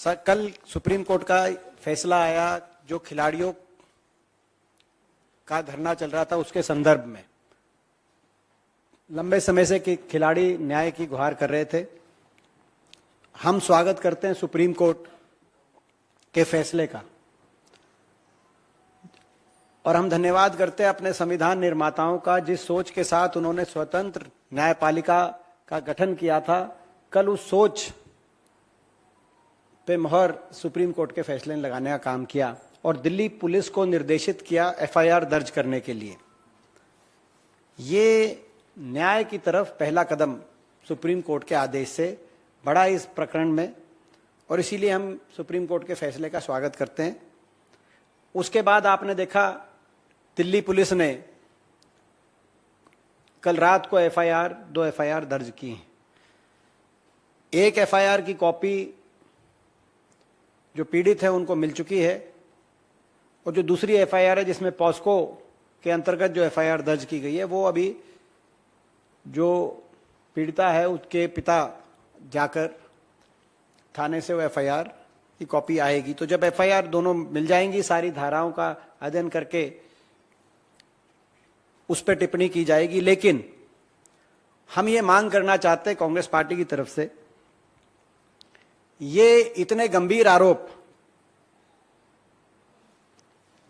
कल supreme court का फैसला आया जो खिलाड़ियों का धरना चल रहा था उसके संदर्भ में। लंबे समय से कि खिलाड़ी न्याय की गुहार कर रहे थे। हम स्वागत करते हैं सुप्रीम कोर्ट के फैसले का और हम धन्यवाद करते हैं अपने संविधान निर्माताओं का, जिस सोच के साथ उन्होंने स्वतंत्र न्यायपालिका का गठन किया था। कल उस सोच पे मोहर सुप्रीम कोर्ट के फैसले ने लगाने का काम किया और दिल्ली पुलिस को निर्देशित किया एफआईआर दर्ज करने के लिए। ये न्याय की तरफ पहला कदम सुप्रीम कोर्ट के आदेश से बढ़ा इस प्रकरण में और इसीलिए हम सुप्रीम कोर्ट के फैसले का स्वागत करते हैं। उसके बाद आपने देखा दिल्ली पुलिस ने कल रात को दो एफआईआर दर्ज की हैं। एक एफआईआर की कॉपी जो पीड़ित है उनको मिल चुकी है और जो दूसरी एफआईआर है जिसमें पॉस्को के अंतर्गत जो एफआईआर दर्ज की गई है वो अभी जो पीड़िता है उसके पिता जाकर थाने से वो एफआईआर की कॉपी आएगी। तो जब एफआईआर दोनों मिल जाएंगी, सारी धाराओं का अध्ययन करके उस पर टिप्पणी की जाएगी। लेकिन हम ये मांग करना चाहते हैं कांग्रेस पार्टी की तरफ से, ये इतने गंभीर आरोप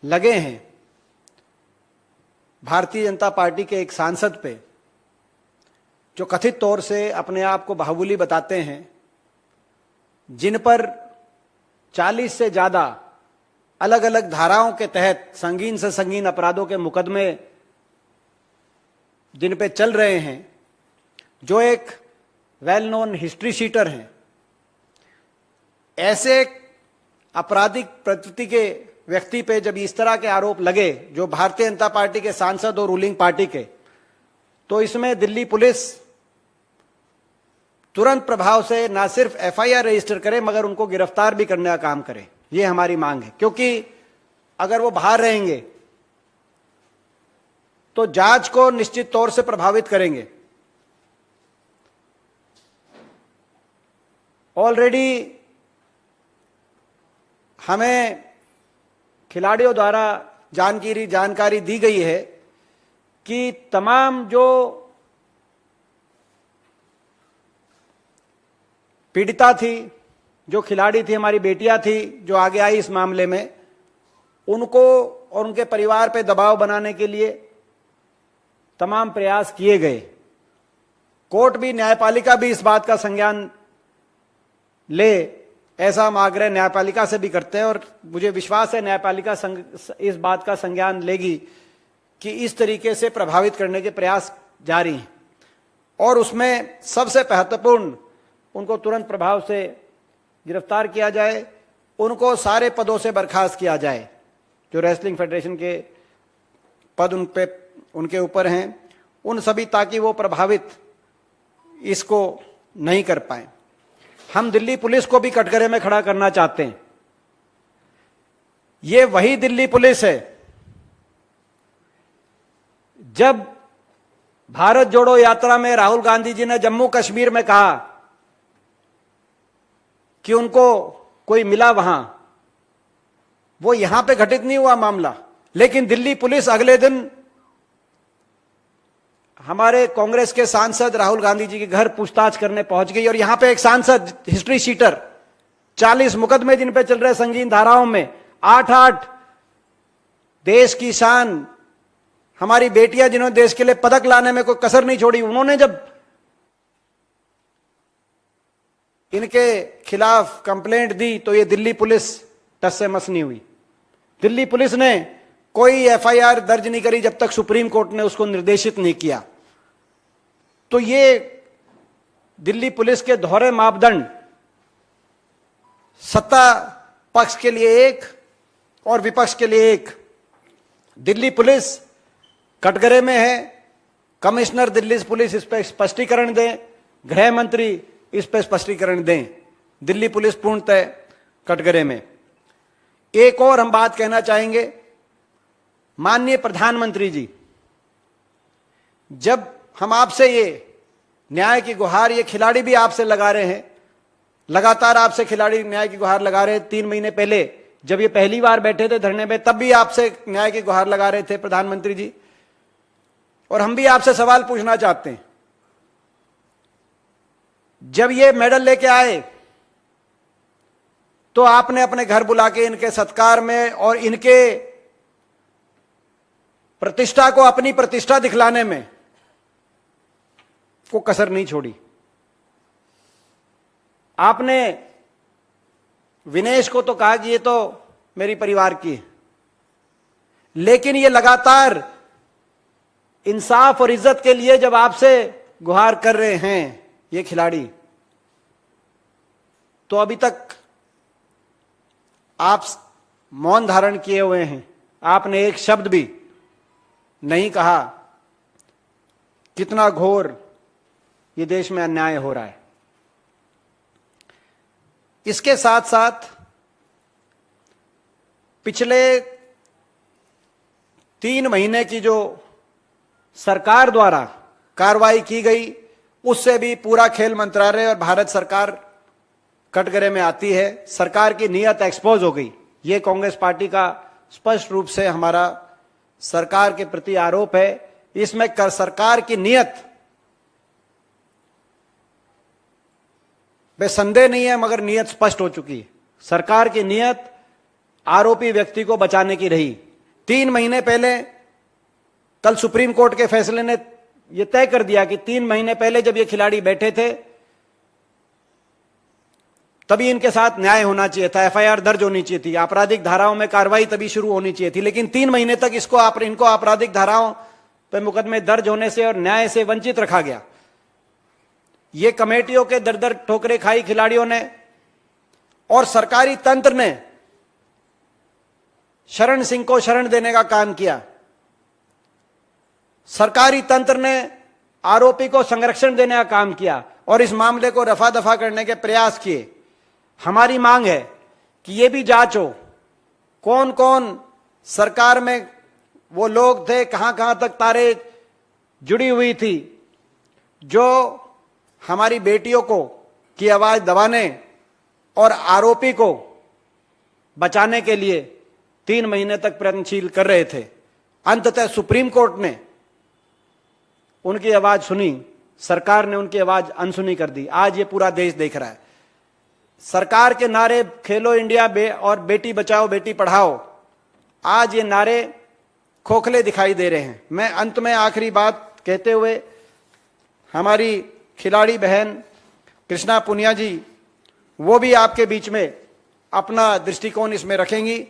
लगे हैं भारतीय जनता पार्टी के एक सांसद पे, जो कथित तौर से अपने आप को बाहुबली बताते हैं, जिन पर 40 से ज्यादा अलग अलग धाराओं के तहत संगीन से संगीन अपराधों के मुकदमे जिन पे चल रहे हैं, जो एक वेल नोन हिस्ट्री शीटर हैं। ऐसे आपराधिक प्रवृत्ति के व्यक्ति पे जब इस तरह के आरोप लगे, जो भारतीय जनता पार्टी के सांसद और रूलिंग पार्टी के, तो इसमें दिल्ली पुलिस तुरंत प्रभाव से ना सिर्फ एफआईआर रजिस्टर करे मगर उनको गिरफ्तार भी करने का काम करे। ये हमारी मांग है, क्योंकि अगर वो बाहर रहेंगे तो जांच को निश्चित तौर से प्रभावित करेंगे। ऑलरेडी हमें खिलाड़ियों द्वारा जानकारी दी गई है कि तमाम जो पीड़िता थी, जो खिलाड़ी थी, हमारी बेटियां थी जो आगे आई इस मामले में, उनको और उनके परिवार पे दबाव बनाने के लिए तमाम प्रयास किए गए। कोर्ट भी, न्यायपालिका भी इस बात का संज्ञान ले, ऐसा हम आग्रह न्यायपालिका से भी करते हैं और मुझे विश्वास है न्यायपालिका इस बात का संज्ञान लेगी कि इस तरीके से प्रभावित करने के प्रयास जारी हैं और उसमें सबसे महत्वपूर्ण, उनको तुरंत प्रभाव से गिरफ्तार किया जाए, उनको सारे पदों से बर्खास्त किया जाए जो रेसलिंग फेडरेशन के पद उनके ऊपर हैं, उन सभी, ताकि वो प्रभावित इसको नहीं कर पाए। हम दिल्ली पुलिस को भी कटघरे में खड़ा करना चाहते हैं। ये वही दिल्ली पुलिस है जब भारत जोड़ो यात्रा में राहुल गांधी जी ने जम्मू कश्मीर में कहा कि उनको कोई मिला वहां, वो यहां पे घटित नहीं हुआ मामला, लेकिन दिल्ली पुलिस अगले दिन हमारे कांग्रेस के सांसद राहुल गांधी जी के घर पूछताछ करने पहुंच गई और यहां पे एक सांसद हिस्ट्री शीटर, 40 मुकदमे जिन पे चल रहे संगीन धाराओं में, 8 देश की शान, हमारी बेटियां जिन्होंने देश के लिए पदक लाने में कोई कसर नहीं छोड़ी, उन्होंने जब इनके खिलाफ कंप्लेंट दी तो ये दिल्ली पुलिस टस से मस नहीं हुई। दिल्ली पुलिस ने कोई एफआईआर दर्ज नहीं करी जब तक सुप्रीम कोर्ट ने उसको निर्देशित नहीं किया। तो ये दिल्ली पुलिस के दोहरे मापदंड, सत्ता पक्ष के लिए एक और विपक्ष के लिए एक। दिल्ली पुलिस कटघरे में है, कमिश्नर दिल्ली पुलिस इस पर स्पष्टीकरण दें, गृह मंत्री इस पर स्पष्टीकरण दें। दिल्ली पुलिस पूर्णतः कटघरे में। एक और हम बात कहना चाहेंगे, माननीय प्रधानमंत्री जी, जब हम आपसे ये न्याय की गुहार, ये खिलाड़ी भी आपसे लगा रहे हैं, लगातार आपसे खिलाड़ी न्याय की गुहार लगा रहे। 3 महीने पहले जब ये पहली बार बैठे थे धरने में, तब भी आपसे न्याय की गुहार लगा रहे थे प्रधानमंत्री जी। और हम भी आपसे सवाल पूछना चाहते हैं, जब ये मेडल लेके आए तो आपने अपने घर बुला के इनके सत्कार में और इनके प्रतिष्ठा को, अपनी प्रतिष्ठा दिखलाने में को कसर नहीं छोड़ी। आपने विनेश को तो कहा कि ये तो मेरी परिवार की है, लेकिन ये लगातार इंसाफ और इज्जत के लिए जब आपसे गुहार कर रहे हैं ये खिलाड़ी, तो अभी तक आप मौन धारण किए हुए हैं। आपने एक शब्द भी नहीं कहा। कितना घोर ये देश में अन्याय हो रहा है। इसके साथ साथ पिछले 3 महीने की जो सरकार द्वारा कार्रवाई की गई, उससे भी पूरा खेल मंत्रालय और भारत सरकार कटघरे में आती है। सरकार की नीयत एक्सपोज हो गई। ये कांग्रेस पार्टी का स्पष्ट रूप से हमारा सरकार के प्रति आरोप है। इसमें सरकार की नीयत बेसंदेह नहीं है, मगर नीयत स्पष्ट हो चुकी है। सरकार की नीयत आरोपी व्यक्ति को बचाने की रही। 3 महीने पहले कल सुप्रीम कोर्ट के फैसले ने यह तय कर दिया कि 3 महीने पहले जब ये खिलाड़ी बैठे थे तभी इनके साथ न्याय होना चाहिए था, एफआईआर दर्ज होनी चाहिए थी, आपराधिक धाराओं में कार्रवाई तभी शुरू होनी चाहिए थी। लेकिन 3 महीने तक इनको आपराधिक धाराओं पर मुकदमे दर्ज होने से और न्याय से वंचित रखा गया। ये कमेटियों के दर दर ठोकरे खाई खिलाड़ियों ने, और सरकारी तंत्र ने शरण सिंह को शरण देने का काम किया। सरकारी तंत्र ने आरोपी को संरक्षण देने का काम किया और इस मामले को रफा दफा करने के प्रयास किए। हमारी मांग है कि यह भी जांच हो, कौन कौन सरकार में वो लोग थे, कहां कहां तक तारे जुड़ी हुई थी, जो हमारी बेटियों को की आवाज दबाने और आरोपी को बचाने के लिए 3 महीने तक प्रयत्नशील कर रहे थे। अंततः सुप्रीम कोर्ट ने उनकी आवाज सुनी, सरकार ने उनकी आवाज अनसुनी कर दी। आज ये पूरा देश देख रहा है। सरकार के नारे खेलो इंडिया और बेटी बचाओ बेटी पढ़ाओ, आज ये नारे खोखले दिखाई दे रहे हैं। मैं अंत में आखिरी बात कहते हुए, हमारी खिलाड़ी बहन कृष्णा पुनिया जी, वो भी आपके बीच में अपना दृष्टिकोण इसमें रखेंगी।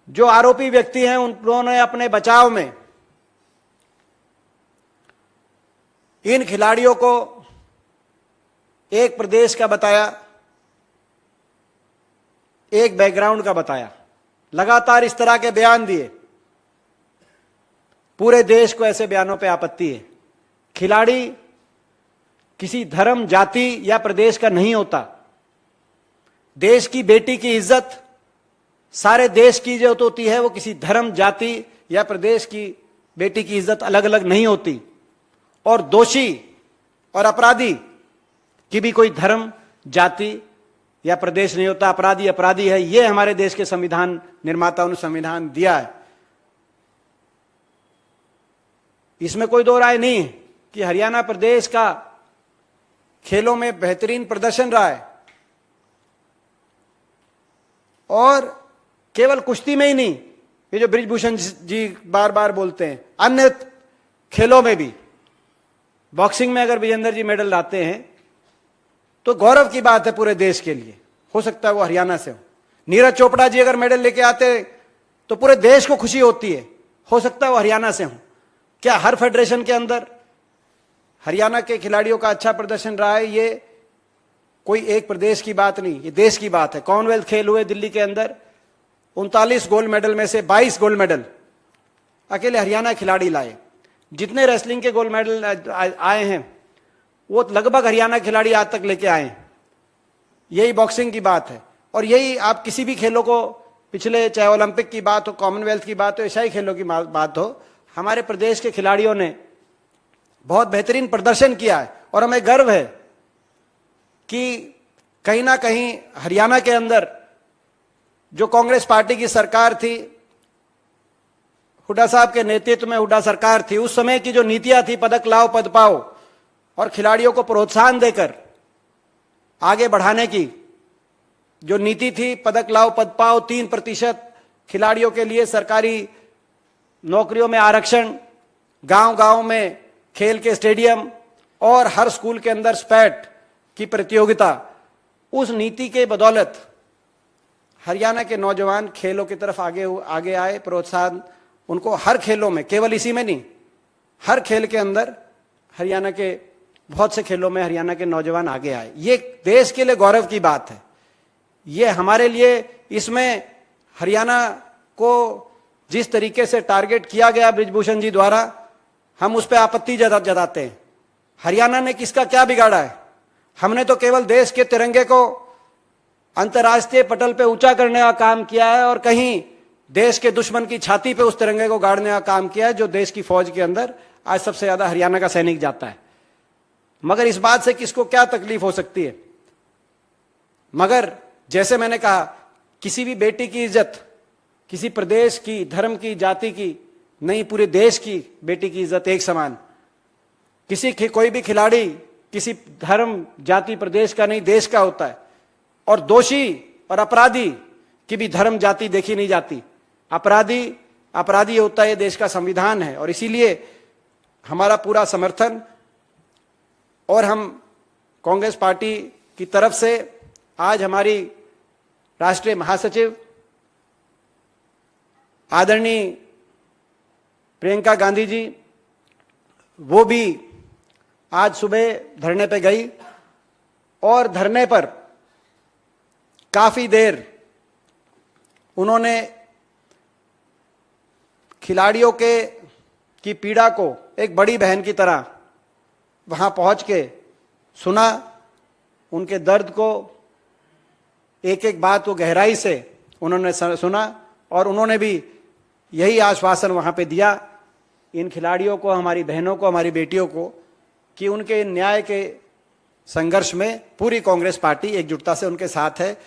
जो आरोपी व्यक्ति हैं उन्होंने अपने बचाव में इन खिलाड़ियों को एक प्रदेश का बताया, एक बैकग्राउंड का बताया, लगातार इस तरह के बयान दिए। पूरे देश को ऐसे बयानों पे आपत्ति है। खिलाड़ी किसी धर्म, जाति या प्रदेश का नहीं होता। देश की बेटी की इज्जत सारे देश की जो होती है, वो किसी धर्म, जाति या प्रदेश की बेटी की इज्जत अलग अलग नहीं होती। और दोषी और अपराधी की भी कोई धर्म, जाति या प्रदेश नहीं होता। अपराधी अपराधी है। ये हमारे देश के संविधान निर्माताओं ने संविधान दिया है। इसमें कोई दो राय नहीं है कि हरियाणा प्रदेश का खेलों में बेहतरीन प्रदर्शन रहा है, और केवल कुश्ती में ही नहीं, ये जो बृजभूषण जी बार बार बोलते हैं, अन्य खेलों में भी, बॉक्सिंग में अगर विजेंद्र जी मेडल लाते हैं तो गौरव की बात है पूरे देश के लिए। हो सकता है वो हरियाणा से हो। नीरज चोपड़ा जी अगर मेडल लेके आते तो पूरे देश को खुशी होती है। हो सकता है वो हरियाणा से हो। क्या हर फेडरेशन के अंदर हरियाणा के खिलाड़ियों का अच्छा प्रदर्शन रहा है? ये कोई एक प्रदेश की बात नहीं, ये देश की बात है। कॉमनवेल्थ खेल हुए दिल्ली के अंदर, 39 गोल्ड मेडल में से 22 गोल्ड मेडल अकेले हरियाणा खिलाड़ी लाए। जितने रेसलिंग के गोल्ड मेडल आए हैं वो लगभग हरियाणा खिलाड़ी आज तक लेके आए हैं। यही बॉक्सिंग की बात है। और यही आप किसी भी खेलों को, पिछले चाहे ओलंपिक की बात हो, कॉमनवेल्थ की बात हो, एशियाई खेलों की बात हो, हमारे प्रदेश के खिलाड़ियों ने बहुत बेहतरीन प्रदर्शन किया है। और हमें गर्व है कि कहीं ना कहीं हरियाणा के अंदर जो कांग्रेस पार्टी की सरकार थी, हुड्डा साहब के नेतृत्व में हुड्डा सरकार थी, उस समय की जो नीतियां थी पदक लाओ पद पाओ और खिलाड़ियों को प्रोत्साहन देकर आगे बढ़ाने की जो नीति थी, पदक लाओ पद पाओ, 3% खिलाड़ियों के लिए सरकारी नौकरियों में आरक्षण, गांव-गांव में खेल के स्टेडियम और हर स्कूल के अंदर स्पैट की प्रतियोगिता, उस नीति के बदौलत हरियाणा के नौजवान खेलों की तरफ आगे आए। प्रोत्साहन उनको हर खेलों में, केवल इसी में नहीं, हर खेल के अंदर हरियाणा के बहुत से खेलों में हरियाणा के नौजवान आगे आए। ये देश के लिए गौरव की बात है। ये हमारे लिए, इसमें हरियाणा को जिस तरीके से टारगेट किया गया बृजभूषण जी द्वारा, हम उस पर आपत्ति जताते हैं। हरियाणा ने किसका क्या बिगाड़ा है? हमने तो केवल देश के तिरंगे को अंतर्राष्ट्रीय पटल पे ऊंचा करने का काम किया है और कहीं देश के दुश्मन की छाती पे उस तिरंगे को गाड़ने का काम किया है, जो देश की फौज के अंदर आज सबसे ज्यादा हरियाणा का सैनिक जाता है। मगर इस बात से किसको क्या तकलीफ हो सकती है? मगर जैसे मैंने कहा, किसी भी बेटी की इज्जत किसी प्रदेश की, धर्म की, जाति की नहीं, पूरे देश की बेटी की इज्जत एक समान। कोई भी खिलाड़ी किसी धर्म, जाति, प्रदेश का नहीं, देश का होता है। और दोषी और अपराधी की भी धर्म, जाति देखी नहीं जाती। अपराधी होता है, ये देश का संविधान है। और इसीलिए हमारा पूरा समर्थन, और हम कांग्रेस पार्टी की तरफ से आज हमारी राष्ट्रीय महासचिव आदरणीय प्रियंका गांधी जी, वो भी आज सुबह धरने पे गई और धरने पर काफी देर उन्होंने खिलाड़ियों की पीड़ा को एक बड़ी बहन की तरह वहां पहुंच के सुना, उनके दर्द को, एक एक बात को गहराई से उन्होंने सुना और उन्होंने भी यही आश्वासन वहां पे दिया इन खिलाड़ियों को, हमारी बहनों को, हमारी बेटियों को, कि उनके न्याय के संघर्ष में पूरी कांग्रेस पार्टी एकजुटता से उनके साथ है।